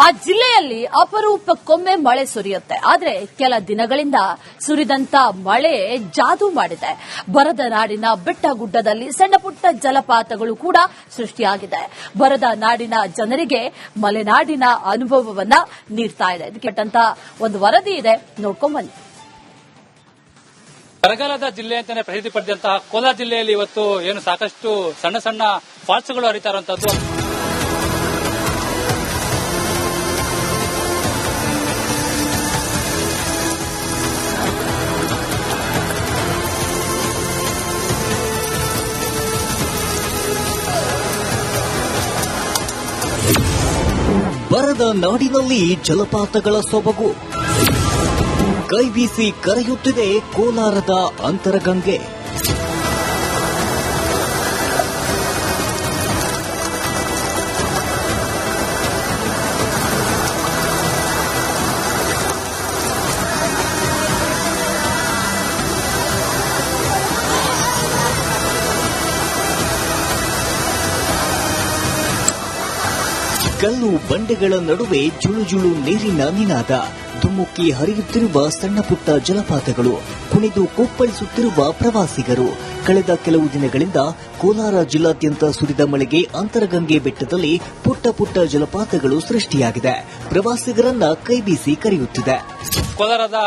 ಆ ಜಿಲ್ಲೆಯಲ್ಲಿ ಅಪರೂಪಕ್ಕೊಮ್ಮೆ ಮಳೆ ಸುರಿಯುತ್ತೆ. ಆದ್ರೆ ಕೆಲ ದಿನಗಳಿಂದ ಸುರಿದಂತ ಮಳೆ ಜಾದೂ ಮಾಡಿದೆ. ಬರದ ನಾಡಿನ ಬೆಟ್ಟ ಗುಡ್ಡದಲ್ಲಿ ಸಣ್ಣ ಪುಟ್ಟ ಜಲಪಾತಗಳು ಕೂಡ ಸೃಷ್ಟಿಯಾಗಿದೆ. ಬರದ ನಾಡಿನ ಜನರಿಗೆ ಮಲೆನಾಡಿನ ಅನುಭವವನ್ನ ನೀಡ್ತಾ ಇದೆ. ಇದಕ್ಕೆ ಒಂದು ವರದಿ ಇದೆ, ನೋಡ್ಕೊಂಡ್ ಬನ್ನಿ. ಬರಗಾಲದ ಜಿಲ್ಲೆ ಅಂತಾನೆ ಪ್ರಸಿದ್ಧಿ ಪಡೆದಂತಹ ಕೋಲಾರ ಜಿಲ್ಲೆಯಲ್ಲಿ ಇವತ್ತು ಏನು ಸಾಕಷ್ಟು ಸಣ್ಣ ಸಣ್ಣ ಫಾಲ್ಸ್ಗಳು ಹರಿತಾ ಇರುವಂತದ್ದು. ಬರದ ನಾಡಿನಲ್ಲಿ ಜಲಪಾತಗಳ ಸೊಬಗು, ಕೈಬೀಸಿ ಕರೆಯುತ್ತಿದೆ ಕೋಲಾರದ ಅಂತರಗಂಗೆ. ಕಲ್ಲು ಬಂಡೆಗಳ ನಡುವೆ ಜುಳುಜುಳು ನೀರಿನ ನಿನಾದ, ಧುಮುಕಿ ಹರಿಯುತ್ತಿರುವ ಸಣ್ಣ ಪುಟ್ಟ ಜಲಪಾತಗಳು, ಕುಣಿದು ಕುಪ್ಪಳಿಸುತ್ತಿರುವ ಪ್ರವಾಸಿಗರು. ಕಳೆದ ಕೆಲವು ದಿನಗಳಿಂದ ಕೋಲಾರ ಜಿಲ್ಲಾದ್ಯಂತ ಸುರಿದ ಮಳೆಗೆ ಅಂತರಗಂಗೆ ಬೆಟ್ಟದಲ್ಲಿ ಪುಟ್ಟ ಪುಟ್ಟ ಜಲಪಾತಗಳು ಸೃಷ್ಟಿಯಾಗಿದೆ. ಪ್ರವಾಸಿಗರನ್ನ ಕೈಬೀಸಿ ಕರೆಯುತ್ತಿದೆ. ಕೋಲಾರದ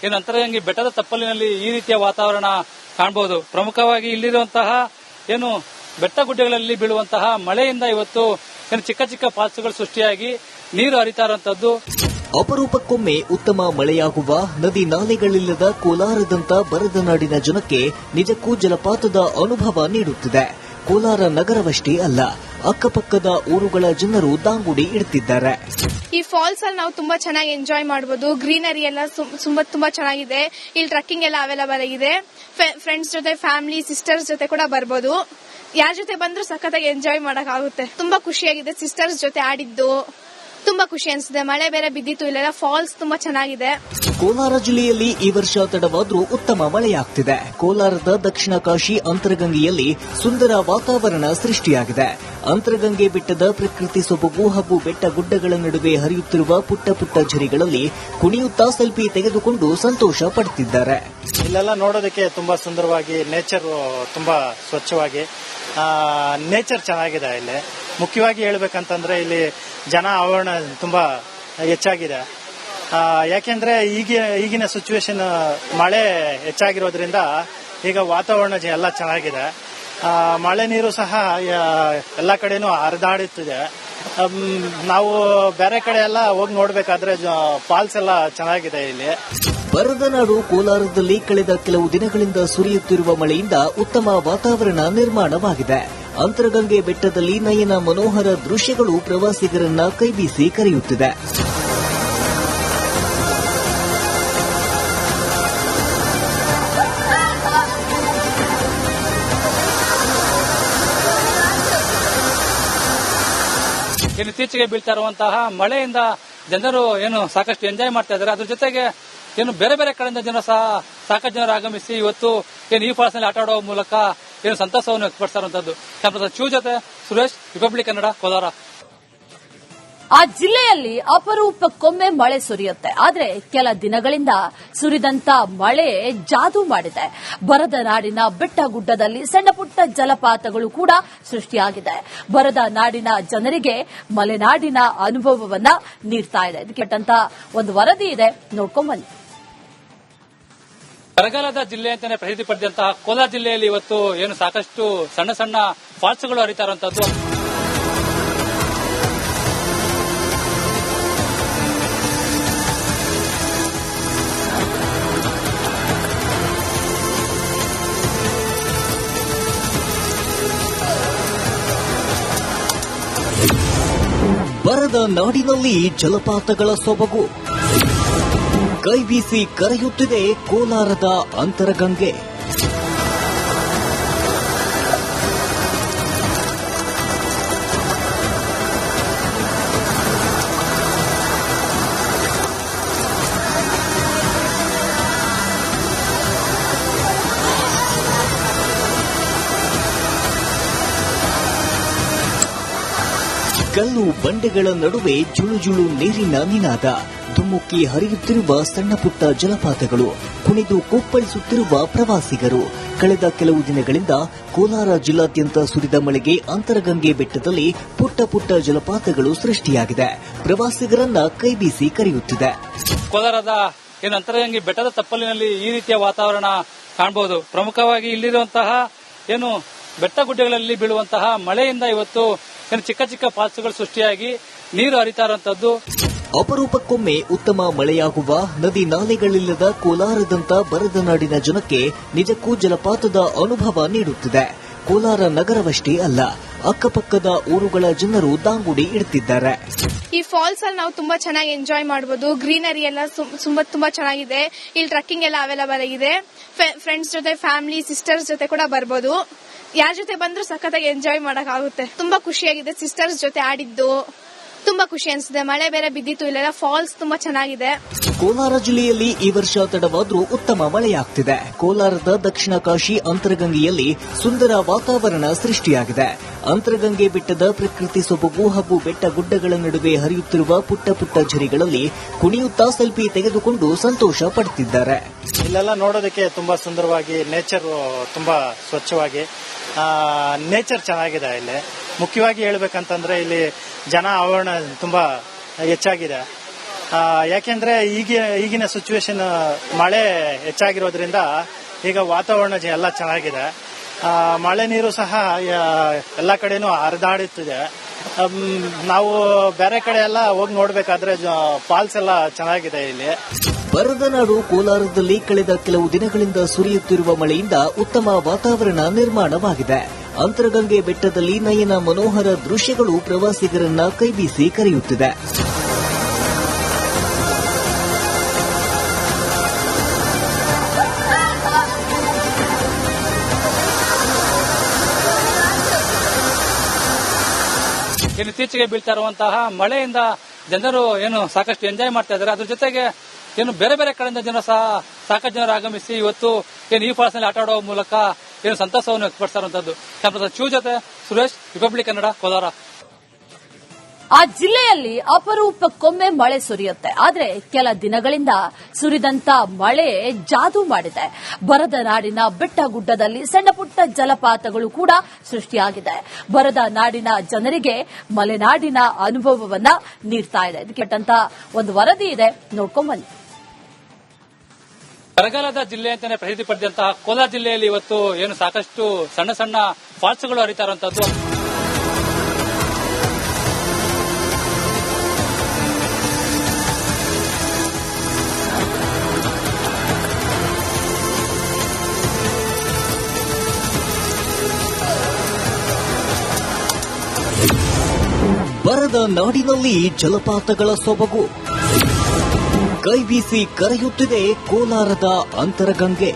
ಏನು ಅಂತರಗಂಗೆ ಬೆಟ್ಟದ ತಪ್ಪಲಿನಲ್ಲಿ ಈ ರೀತಿಯ ವಾತಾವರಣ ಕಾಣಬಹುದು. ಪ್ರಮುಖವಾಗಿ ಇಲ್ಲಿರುವಂತಹ ಏನು ಬೆಟ್ಟ ಗುಡ್ಡಗಳಲ್ಲಿ ಬೀಳುವಂತಹ ಮಳೆಯಿಂದ ಇವತ್ತು ಏನು ಚಿಕ್ಕ ಚಿಕ್ಕ ಫಾಲ್ಸ್ಗಳು ಸೃಷ್ಟಿಯಾಗಿ ನೀರು ಹರಿತಾ ಇರುವಂತದ್ದು. ಅಪರೂಪಕ್ಕೊಮ್ಮೆ ಉತ್ತಮ ಮಳೆಯಾಗುವ, ನದಿ ನಾಲೆಗಳಿಲ್ಲದ ಕೋಲಾರದಂತ ಬರದ ನಾಡಿನ ಜನಕ್ಕೆ ನಿಜಕ್ಕೂ ಜಲಪಾತದ ಅನುಭವ ನೀಡುತ್ತಿದೆ. ಕೋಲಾರ ನಗರವಷ್ಟೇ ಅಲ್ಲ, ಅಕ್ಕಪಕ್ಕದ ಊರುಗಳ ಜನರು ದಾಂಗುಡಿ ಇಡ್ತಿದ್ದಾರೆ. ಈ ಫಾಲ್ಸ್ ಅಲ್ಲಿ ನಾವು ತುಂಬಾ ಚೆನ್ನಾಗಿ ಎಂಜಾಯ್ ಮಾಡಬಹುದು. ಗ್ರೀನರಿ ಎಲ್ಲ ತುಂಬಾ ಚೆನ್ನಾಗಿದೆ. ಇಲ್ಲಿ ಟ್ರಕ್ಕಿಂಗ್ ಎಲ್ಲ ಅವೈಲಬಲ್ ಆಗಿದೆ. ಫ್ರೆಂಡ್ಸ್ ಜೊತೆ, ಫ್ಯಾಮಿಲಿ, ಸಿಸ್ಟರ್ಸ್ ಜೊತೆ ಕೂಡ ಬರ್ಬೋದು. ಯಾರ ಜೊತೆ ಬಂದ್ರೂ ಸಖತ್ತಾಗಿ ಎಂಜಾಯ್ ಮಾಡಕ್ ಆಗುತ್ತೆ. ತುಂಬಾ ಖುಷಿಯಾಗಿದೆ. ಸಿಸ್ಟರ್ಸ್ ಜೊತೆ ಆಡಿದ್ದು ತುಂಬಾ ಖುಷಿ ಅನಿಸಿದೆ. ಮಳೆ ಬೇರೆ ಬಿದ್ದಿತ್ತು. ಇಲ್ಲೆಲ್ಲ ಫಾಲ್ಸ್ ತುಂಬಾ ಚೆನ್ನಾಗಿದೆ. ಕೋಲಾರ ಜಿಲ್ಲೆಯಲ್ಲಿ ಈ ವರ್ಷ ತಡವಾದ್ರೂ ಉತ್ತಮ ಮಳೆಯಾಗ್ತಿದೆ. ಕೋಲಾರದ ದಕ್ಷಿಣ ಕಾಶಿ ಅಂತರಗಂಗೆಯಲ್ಲಿ ಸುಂದರ ವಾತಾವರಣ ಸೃಷ್ಟಿಯಾಗಿದೆ. ಅಂತರಗಂಗೆ ಬೆಟ್ಟದ ಪ್ರಕೃತಿ ಸೊಬಗು ಹಾಗೂ ಬೆಟ್ಟ ಗುಡ್ಡಗಳ ನಡುವೆ ಹರಿಯುತ್ತಿರುವ ಪುಟ್ಟ ಪುಟ್ಟ ಝರಿಗಳಲ್ಲಿ ಕುಣಿಯುತ್ತಾ ಸೆಲ್ಫಿ ತೆಗೆದುಕೊಂಡು ಸಂತೋಷ ಪಡುತ್ತಿದ್ದಾರೆ. ಇಲ್ಲೆಲ್ಲ ನೋಡೋದಕ್ಕೆ ತುಂಬಾ ಸುಂದರವಾಗಿ, ನೇಚರ್ ತುಂಬಾ ಸ್ವಚ್ಛವಾಗಿ, ನೇಚರ್ ಚೆನ್ನಾಗಿದೆ. ಇಲ್ಲಿ ಮುಖ್ಯವಾಗಿ ಹೇಳ್ಬೇಕಂತಂದ್ರೆ ಇಲ್ಲಿ ಜನ ಆವರಣ ತುಂಬಾ ಹೆಚ್ಚಾಗಿದೆ. ಯಾಕೆಂದ್ರೆ ಈಗಿನ ಸಿಚುವೇಶನ್ ಮಳೆ ಹೆಚ್ಚಾಗಿರೋದ್ರಿಂದ ಈಗ ವಾತಾವರಣ ಎಲ್ಲ ಚೆನ್ನಾಗಿದೆ. ಮಳೆ ನೀರು ಸಹ ಎಲ್ಲ ಕಡೆನೂ ಹರಿದಾಡುತ್ತಿದೆ. ನಾವು ಬೇರೆ ಕಡೆ ಎಲ್ಲ ಹೋಗಿ ನೋಡ್ಬೇಕಾದ್ರೆ ಫಾಲ್ಸ್ ಎಲ್ಲ ಚೆನ್ನಾಗಿದೆ. ಇಲ್ಲಿ ಬರದ ನಾಡು ಕೋಲಾರದಲ್ಲಿ ಕಳೆದ ಕೆಲವು ದಿನಗಳಿಂದ ಸುರಿಯುತ್ತಿರುವ ಮಳೆಯಿಂದ ಉತ್ತಮ ವಾತಾವರಣ ನಿರ್ಮಾಣವಾಗಿದೆ. ಅಂತರಗಂಗೆ ಬೆಟ್ಟದಲ್ಲಿ ನಯನ ಮನೋಹರ ದೃಶ್ಯಗಳು ಪ್ರವಾಸಿಗರನ್ನ ಕೈಬೀಸಿ ಕರೆಯುತ್ತಿದೆ. ಇತ್ತೀಚೆಗೆ ಬೀಳ್ತಾ ಇರುವಂತಹ ಮಳೆಯಿಂದ ಜನರು ಏನು ಸಾಕಷ್ಟು ಎಂಜಾಯ್ ಮಾಡ್ತಾ ಇದ್ದಾರೆ. ಅದ್ರ ಜೊತೆಗೆ ಏನು ಬೇರೆ ಬೇರೆ ಕಡೆಯಿಂದ ಜನರು ಸಹ ಸಾಕಷ್ಟು ಜನರು ಆಗಮಿಸಿ ಇವತ್ತು ಏನು ಈ ಫಾಲ್ಸ್ ನಲ್ಲಿ ಆಟ ಆಡುವ ಮೂಲಕ ಏನು ಸಂತಸವನ್ನು ವ್ಯಕ್ತಪಡಿಸ್ತಾ ಇರುವಂತದ್ದು. ಕ್ಯಾಮ್ರಾ ಚೂ ಜೊತೆ ಸುರೇಶ್, ರಿಪಬ್ಲಿಕ್ ಕನ್ನಡ, ಕೋಲಾರ. ಆ ಜಿಲ್ಲೆಯಲ್ಲಿ ಅಪರೂಪಕ್ಕೊಮ್ಮೆ ಮಳೆ ಸುರಿಯುತ್ತೆ. ಆದ್ರೆ ಕೆಲ ದಿನಗಳಿಂದ ಸುರಿದಂತ ಮಳೆ ಜಾದೂ ಮಾಡಿದೆ. ಬರದ ನಾಡಿನ ಬೆಟ್ಟ ಗುಡ್ಡದಲ್ಲಿ ಸಣ್ಣ ಪುಟ್ಟ ಜಲಪಾತಗಳು ಕೂಡ ಸೃಷ್ಟಿಯಾಗಿದೆ. ಬರದ ನಾಡಿನ ಜನರಿಗೆ ಮಲೆನಾಡಿನ ಅನುಭವವನ್ನ ನೀಡ್ತಾ ಇದೆ. ಇದಕ್ಕೆ ಒಂದು ವರದಿ ಇದೆ, ನೋಡ್ಕೊಂಡ್ ಬನ್ನಿ. ಬರಗಾಲದ ಜಿಲ್ಲೆ ಅಂತಾನೆ ಪ್ರಸಿದ್ಧಿ ಪಡೆದಂತಹ ಕೋಲಾರ ಜಿಲ್ಲೆಯಲ್ಲಿ ಇವತ್ತು ಏನು ಸಾಕಷ್ಟು ಸಣ್ಣ ಸಣ್ಣ ಫಾಲ್ಸ್ಗಳು ಹರಿತಾ ಇರುವಂತದ್ದು. ಬರದ ನಾಡಿನಲ್ಲಿ ಜಲಪಾತಗಳ ಸೊಬಗು, ಕೈಬೀಸಿ ಕರೆಯುತ್ತಿದೆ ಕೋಲಾರದ ಅಂತರಗಂಗೆ. ಕಲ್ಲು ಬಂಡೆಗಳ ನಡುವೆ ಜುಳುಜುಳು ನೀರಿನ ನಿನಾದ, ಧುಮುಕಿ ಹರಿಯುತ್ತಿರುವ ಸಣ್ಣ ಪುಟ್ಟ ಜಲಪಾತಗಳು, ಕುಣಿದು ಕುಪ್ಪಳಿಸುತ್ತಿರುವ ಪ್ರವಾಸಿಗರು. ಕಳೆದ ಕೆಲವು ದಿನಗಳಿಂದ ಕೋಲಾರ ಜಿಲ್ಲಾದ್ಯಂತ ಸುರಿದ ಮಳೆಗೆ ಅಂತರಗಂಗೆ ಬೆಟ್ಟದಲ್ಲಿ ಪುಟ್ಟ ಪುಟ್ಟ ಜಲಪಾತಗಳು ಸೃಷ್ಟಿಯಾಗಿದೆ. ಪ್ರವಾಸಿಗರನ್ನ ಕೈಬೀಸಿ ಕರೆಯುತ್ತಿದೆ. ಕೋಲಾರದ ಅಂತರಗಂಗೆ ಬೆಟ್ಟದ ತಪ್ಪಲಿನಲ್ಲಿ ಈ ರೀತಿಯ ವಾತಾವರಣ ಕಾಣಬಹುದು. ಪ್ರಮುಖವಾಗಿ ಇಲ್ಲಿರುವಂತಹ ಬೆಟ್ಟ ಗುಡ್ಡಗಳಲ್ಲಿ ಬೀಳುವಂತಹ ಮಳೆಯಿಂದ ಇವತ್ತು ಚಿಕ್ಕ ಚಿಕ್ಕ ಫಾಲ್ಸ್ಗಳು ಸೃಷ್ಟಿಯಾಗಿ ನೀರು ಹರಿತಾ ಇರುವಂತದ್ದು. ಅಪರೂಪಕ್ಕೊಮ್ಮೆ ಉತ್ತಮ ಮಳೆಯಾಗುವ, ನದಿ ನಾಲೆಗಳಿಲ್ಲದ ಕೋಲಾರದಂತ ಬರದ ನಾಡಿನ ಜನಕ್ಕೆ ನಿಜಕ್ಕೂ ಜಲಪಾತದ ಅನುಭವ ನೀಡುತ್ತಿದೆ. ಕೋಲಾರ ನಗರವಷ್ಟೇ ಅಲ್ಲ, ಅಕ್ಕಪಕ್ಕದ ಊರುಗಳ ಜನರು ದಾಂಗುಡಿ ಇಡ್ತಿದ್ದಾರೆ. ಈ ಫಾಲ್ಸ್ ಅಲ್ಲಿ ನಾವು ತುಂಬಾ ಚೆನ್ನಾಗಿ ಎಂಜಾಯ್ ಮಾಡಬಹುದು. ಗ್ರೀನರಿ ಎಲ್ಲ ತುಂಬಾ ಚೆನ್ನಾಗಿದೆ. ಇಲ್ಲಿ ಟ್ರಕ್ಕಿಂಗ್ ಎಲ್ಲ ಅವೈಲಬಲ್ ಆಗಿದೆ. ಫ್ರೆಂಡ್ಸ್ ಜೊತೆ, ಫ್ಯಾಮಿಲಿ, ಸಿಸ್ಟರ್ಸ್ ಜೊತೆ ಕೂಡ ಬರ್ಬೋದು. ಯಾರ ಜೊತೆ ಬಂದ್ರೂ ಸಖತ್ತಾಗಿ ಎಂಜಾಯ್ ಮಾಡಕ್ ಆಗುತ್ತೆ. ತುಂಬಾ ಖುಷಿಯಾಗಿದೆ. ಸಿಸ್ಟರ್ಸ್ ಜೊತೆ ಆಡಿದ್ದು ತುಂಬಾ ಖುಷಿ ಅನಿಸಿದೆ. ಮಳೆ ಬೇರೆ ಬಿದ್ದಿತ್ತು. ಇಲ್ಲೆಲ್ಲ ಫಾಲ್ಸ್ ತುಂಬಾ ಚೆನ್ನಾಗಿದೆ. ಕೋಲಾರ ಜಿಲ್ಲೆಯಲ್ಲಿ ಈ ವರ್ಷ ತಡವಾದ್ರೂ ಉತ್ತಮ ಮಳೆಯಾಗ್ತಿದೆ. ಕೋಲಾರದ ದಕ್ಷಿಣ ಕಾಶಿ ಅಂತರಗಂಗೆಯಲ್ಲಿ ಸುಂದರ ವಾತಾವರಣ ಸೃಷ್ಟಿಯಾಗಿದೆ. ಅಂತರಗಂಗೆ ಬೆಟ್ಟದ ಪ್ರಕೃತಿ ಸೊಬಗು ಹಾಗೂ ಬೆಟ್ಟ ಗುಡ್ಡಗಳ ನಡುವೆ ಹರಿಯುತ್ತಿರುವ ಪುಟ್ಟ ಪುಟ್ಟ ಝರಿಗಳಲ್ಲಿ ಕುಣಿಯುತ್ತಾ ಸೆಲ್ಫಿ ತೆಗೆದುಕೊಂಡು ಸಂತೋಷ ಪಡುತ್ತಿದ್ದಾರೆ. ಇಲ್ಲೆಲ್ಲ ನೋಡೋದಕ್ಕೆ ತುಂಬಾ ಸುಂದರವಾಗಿ, ನೇಚರ್ ತುಂಬಾ ಸ್ವಚ್ಛವಾಗಿ, ನೇಚರ್ ಚೆನ್ನಾಗಿದೆ. ಇಲ್ಲಿ ಮುಖ್ಯವಾಗಿ ಹೇಳ್ಬೇಕಂತಂದ್ರೆ ಇಲ್ಲಿ ಜನ ಆವರಣ ತುಂಬಾ ಹೆಚ್ಚಾಗಿದೆ. ಯಾಕೆಂದ್ರೆ ಈಗಿನ ಸಿಚುವೇಶನ್ ಮಳೆ ಹೆಚ್ಚಾಗಿರೋದ್ರಿಂದ ಈಗ ವಾತಾವರಣ ಎಲ್ಲ ಚೆನ್ನಾಗಿದೆ. ಮಳೆ ನೀರು ಸಹ ಎಲ್ಲ ಕಡೆನೂ ಹರಿದಾಡುತ್ತಿದೆ. ನಾವು ಬೇರೆ ಕಡೆ ಎಲ್ಲ ಹೋಗಿ ನೋಡ್ಬೇಕಾದ್ರೆ ಫಾಲ್ಸ್ ಎಲ್ಲ ಚೆನ್ನಾಗಿದೆ. ಇಲ್ಲಿ ಬರದ ನಾಡು ಕೋಲಾರದಲ್ಲಿ ಕಳೆದ ಕೆಲವು ದಿನಗಳಿಂದ ಸುರಿಯುತ್ತಿರುವ ಮಳೆಯಿಂದ ಉತ್ತಮ ವಾತಾವರಣ ನಿರ್ಮಾಣವಾಗಿದೆ. ಅಂತರಗಂಗೆ ಬೆಟ್ಟದಲ್ಲಿ ನಯನ ಮನೋಹರ ದೃಶ್ಯಗಳು ಪ್ರವಾಸಿಗರನ್ನ ಕೈಬೀಸಿ ಕರೆಯುತ್ತಿದೆ. ಇತ್ತೀಚೆಗೆ ಬೀಳ್ತಾ ಇರುವಂತಹ ಮಳೆಯಿಂದ ಜನರು ಸಾಕಷ್ಟು ಎಂಜಾಯ್ ಮಾಡ್ತಾ ಇದ್ದಾರೆ. ಅದ್ರ ಜೊತೆಗೆ ಬೇರೆ ಬೇರೆ ಕಡೆಯಿಂದ ಜನರು ಸಹ ಸಾಕಷ್ಟು ಜನರು ಆಗಮಿಸಿ ಇವತ್ತು ಈ ಫಾಲ್ಸ್ ನಲ್ಲಿ ಆಟ ಆಡುವ ಮೂಲಕ ಸಂತಸವನ್ನು ವ್ಯಕ್ತಪಡಿಸ್ತಾ ಇರುವಂತದ್ದು. ಕ್ಯಾಮರಾ ಚೂ ಜೊತೆ ಸುರೇಶ್, ರಿಪಬ್ಲಿಕ್ ಕನ್ನಡ, ಕೋಲಾರ. ಆ ಜಿಲ್ಲೆಯಲ್ಲಿ ಅಪರೂಪಕ್ಕೊಮ್ಮೆ ಮಳೆ ಸುರಿಯುತ್ತೆ. ಆದ್ರೆ ಕೆಲ ದಿನಗಳಿಂದ ಸುರಿದಂತ ಮಳೆ ಜಾದೂ ಮಾಡಿದೆ. ಬರದ ನಾಡಿನ ಬೆಟ್ಟ ಗುಡ್ಡದಲ್ಲಿ ಸಣ್ಣ ಪುಟ್ಟ ಜಲಪಾತಗಳು ಕೂಡ ಸೃಷ್ಟಿಯಾಗಿದೆ. ಬರದ ನಾಡಿನ ಜನರಿಗೆ ಮಲೆನಾಡಿನ ಅನುಭವವನ್ನ ನೀಡ್ತಾ ಇದೆ. ಇದಕ್ಕೆ ಒಂದು ವರದಿ ಇದೆ, ನೋಡ್ಕೊಂಡ್ ಬನ್ನಿ. ಬರಗಾಲದ ಜಿಲ್ಲೆ ಅಂತಾನೆ ಪ್ರಸಿದ್ಧಿ ಪಡೆದಂತಹ ಕೋಲಾರ ಜಿಲ್ಲೆಯಲ್ಲಿ ಇವತ್ತು ಸಾಕಷ್ಟು ಸಣ್ಣ ಸಣ್ಣ ಫಾಲ್ಸ್ಗಳು ಹರಿತಾ ಇರುವಂತದ್ದು. ಬರದ ನಾಡಿನಲ್ಲಿ ಜಲಪಾತಗಳ ಸೊಬಗು, ಕೈಬೀಸಿ ಕರೆಯುತ್ತಿದೆ ಕೋಲಾರದ ಅಂತರಗಂಗೆ.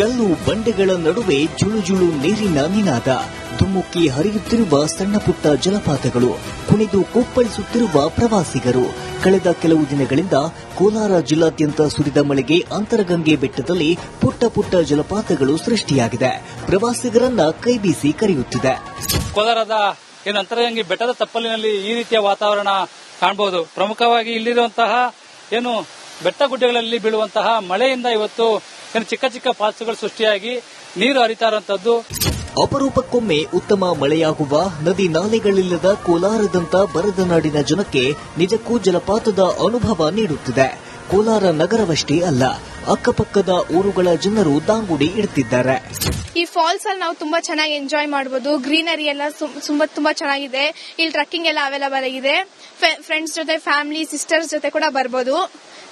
ಕಲ್ಲು ಬಂಡೆಗಳ ನಡುವೆ ಜುಳುಜುಳು ನೀರಿನ ನಿನಾದ, ಧುಮುಕಿ ಹರಿಯುತ್ತಿರುವ ಸಣ್ಣ ಪುಟ್ಟ ಜಲಪಾತಗಳು, ಕುಣಿದು ಕುಪ್ಪಳಿಸುತ್ತಿರುವ ಪ್ರವಾಸಿಗರು. ಕಳೆದ ಕೆಲವು ದಿನಗಳಿಂದ ಕೋಲಾರ ಜಿಲ್ಲಾದ್ಯಂತ ಸುರಿದ ಮಳೆಗೆ ಅಂತರಗಂಗೆ ಬೆಟ್ಟದಲ್ಲಿ ಪುಟ್ಟ ಪುಟ್ಟ ಜಲಪಾತಗಳು ಸೃಷ್ಟಿಯಾಗಿದೆ. ಪ್ರವಾಸಿಗರನ್ನ ಕೈಬೀಸಿ ಕರೆಯುತ್ತಿದೆ. ಕೋಲಾರದ ಅಂತರಗಂಗೆ ಬೆಟ್ಟದ ತಪ್ಪಲಿನಲ್ಲಿ ಈ ರೀತಿಯ ವಾತಾವರಣ ಕಾಣಬಹುದು. ಪ್ರಮುಖವಾಗಿ ಇಲ್ಲಿರುವಂತಹ ಬೆಟ್ಟ ಗುಡ್ಡಗಳಲ್ಲಿ ಬೀಳುವಂತಹ ಮಳೆಯಿಂದ ಇವತ್ತು ಚಿಕ್ಕ ಚಿಕ್ಕ ಫಾಲ್ಸ್ಗಳು ಸೃಷ್ಟಿಯಾಗಿ ನೀರು ಹರಿತಾ ಇರುವಂತದ್ದು. ಅಪರೂಪಕ್ಕೊಮ್ಮೆ ಉತ್ತಮ ಮಳೆಯಾಗುವ, ನದಿ ನಾಲೆಗಳಿಲ್ಲದ ಕೋಲಾರದಂತ ಬರದ ನಾಡಿನ ಜನಕ್ಕೆ ನಿಜಕ್ಕೂ ಜಲಪಾತದ ಅನುಭವ ನೀಡುತ್ತಿದೆ. ಕೋಲಾರ ನಗರವಷ್ಟೇ ಅಲ್ಲ, ಅಕ್ಕಪಕ್ಕದ ಊರುಗಳ ಜನರು ದಾಂಗುಡಿ ಇಡ್ತಿದ್ದಾರೆ. ಈ ಫಾಲ್ಸ್ ಅಲ್ಲಿ ನಾವು ತುಂಬಾ ಚೆನ್ನಾಗಿ ಎಂಜಾಯ್ ಮಾಡಬಹುದು. ಗ್ರೀನರಿ ಎಲ್ಲ ತುಂಬಾ ಚೆನ್ನಾಗಿದೆ. ಇಲ್ಲಿ ಟ್ರಕ್ಕಿಂಗ್ ಎಲ್ಲ ಅವೈಲಬಲ್ ಆಗಿದೆ. ಫ್ರೆಂಡ್ಸ್ ಜೊತೆ, ಫ್ಯಾಮಿಲಿ, ಸಿಸ್ಟರ್ಸ್ ಜೊತೆ ಕೂಡ ಬರ್ಬೋದು.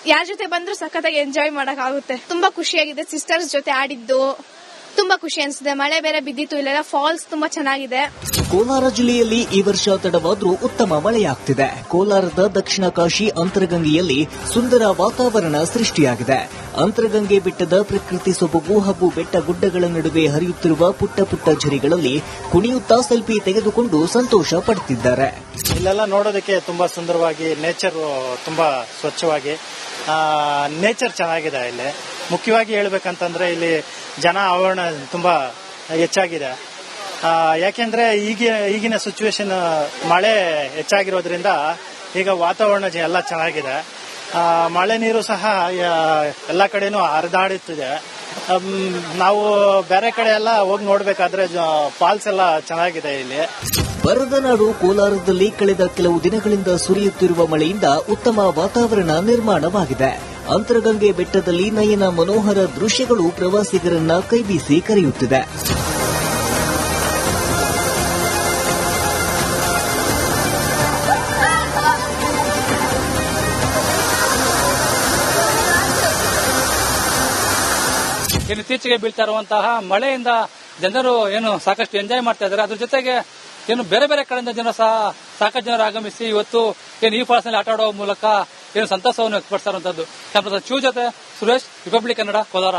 ಯಾರ ಜೊತೆ ಬಂದ್ರೂ ಸಖತ್ತಾಗಿ ಎಂಜಾಯ್ ಮಾಡಕ್ ಆಗುತ್ತೆ. ತುಂಬಾ ಖುಷಿಯಾಗಿದೆ. ಸಿಸ್ಟರ್ಸ್ ಜೊತೆ ಆಡಿದ್ದು ತುಂಬಾ ಖುಷಿ ಅನಿಸಿದೆ. ಮಳೆ ಬೇರೆ ಬಿದ್ದಿತ್ತು, ಇಲ್ಲೆಲ್ಲ ಫಾಲ್ಸ್ ತುಂಬಾ ಚೆನ್ನಾಗಿದೆ. ಕೋಲಾರ ಜಿಲ್ಲೆಯಲ್ಲಿ ಈ ವರ್ಷ ತಡವಾದ್ರೂ ಉತ್ತಮ ಮಳೆಯಾಗ್ತಿದೆ. ಕೋಲಾರದ ದಕ್ಷಿಣ ಕಾಶಿ ಅಂತರಗಂಗೆಯಲ್ಲಿ ಸುಂದರ ವಾತಾವರಣ ಸೃಷ್ಟಿಯಾಗಿದೆ. ಅಂತರಗಂಗೆ ಬೆಟ್ಟದ ಪ್ರಕೃತಿ ಸೊಬಗು ಹಾಗೂ ಬೆಟ್ಟ ಗುಡ್ಡಗಳ ನಡುವೆ ಹರಿಯುತ್ತಿರುವ ಪುಟ್ಟ ಪುಟ್ಟ ಝರಿಗಳಲ್ಲಿ ಕುಣಿಯುತ್ತಾ ಸೆಲ್ಫಿ ತೆಗೆದುಕೊಂಡು ಸಂತೋಷ ಪಡುತ್ತಿದ್ದಾರೆ. ಇಲ್ಲೆಲ್ಲ ನೋಡೋದಕ್ಕೆ ತುಂಬಾ ಸುಂದರವಾಗಿ ನೇಚರ್ ತುಂಬಾ ಸ್ವಚ್ಛವಾಗಿ ನೇಚರ್ ಚೆನ್ನಾಗಿದೆ. ಇಲ್ಲಿ ಮುಖ್ಯವಾಗಿ ಹೇಳ್ಬೇಕಂತಂದ್ರೆ ಇಲ್ಲಿ ಜನ ಆವರಣ ತುಂಬಾ ಹೆಚ್ಚಾಗಿದೆ. ಯಾಕೆಂದ್ರೆ ಈಗಿನ ಸಿಚುವೇಶನ್ ಮಳೆ ಹೆಚ್ಚಾಗಿರೋದ್ರಿಂದ ಈಗ ವಾತಾವರಣ ಎಲ್ಲ ಚೆನ್ನಾಗಿದೆ. ಮಳೆ ನೀರು ಸಹ ಎಲ್ಲ ಕಡೆನೂ ಹರಿದಾಡುತ್ತಿದೆ. ನಾವು ಬೇರೆ ಕಡೆ ಎಲ್ಲ ಹೋಗಿ ನೋಡ್ಬೇಕಾದ್ರೆ ಫಾಲ್ಸ್ ಎಲ್ಲ ಚೆನ್ನಾಗಿದೆ. ಇಲ್ಲಿ ಬರದ ನಾಡು ಕೋಲಾರದಲ್ಲಿ ಕಳೆದ ಕೆಲವು ದಿನಗಳಿಂದ ಸುರಿಯುತ್ತಿರುವ ಮಳೆಯಿಂದ ಉತ್ತಮ ವಾತಾವರಣ ನಿರ್ಮಾಣವಾಗಿದೆ. ಅಂತರಗಂಗೆ ಬೆಟ್ಟದಲ್ಲಿ ನಯನ ಮನೋಹರ ದೃಶ್ಯಗಳು ಪ್ರವಾಸಿಗರನ್ನ ಕೈಬೀಸಿ ಕರೆಯುತ್ತಿದೆ. ಇತ್ತೀಚೆಗೆ ಬೀಳ್ತಾ ಇರುವಂತಹ ಮಳೆಯಿಂದ ಜನರು ಸಾಕಷ್ಟು ಎಂಜಾಯ್ ಮಾಡ್ತಾ ಇದ್ದಾರೆ. ಅದ್ರ ಜೊತೆಗೆ ಬೇರೆ ಬೇರೆ ಕಡೆಯಿಂದ ಜನರು ಸಹ ಸಾಕಷ್ಟು ಜನರು ಆಗಮಿಸಿ ಇವತ್ತು ಈ ಫಾಲ್ಸ್ ನಲ್ಲಿ ಆಟ ಆಡುವ ಮೂಲಕ ಸಂತಸವನ್ನು ವ್ಯಕ್ತಪಡಿಸಿರುವಂತದ್ದು. ಕ್ಯಾಮ್ರಾ ಜೊತೆ ಸುರೇಶ್, ರಿಪಬ್ಲಿಕ್ ಕನ್ನಡ, ಕೋಲಾರ.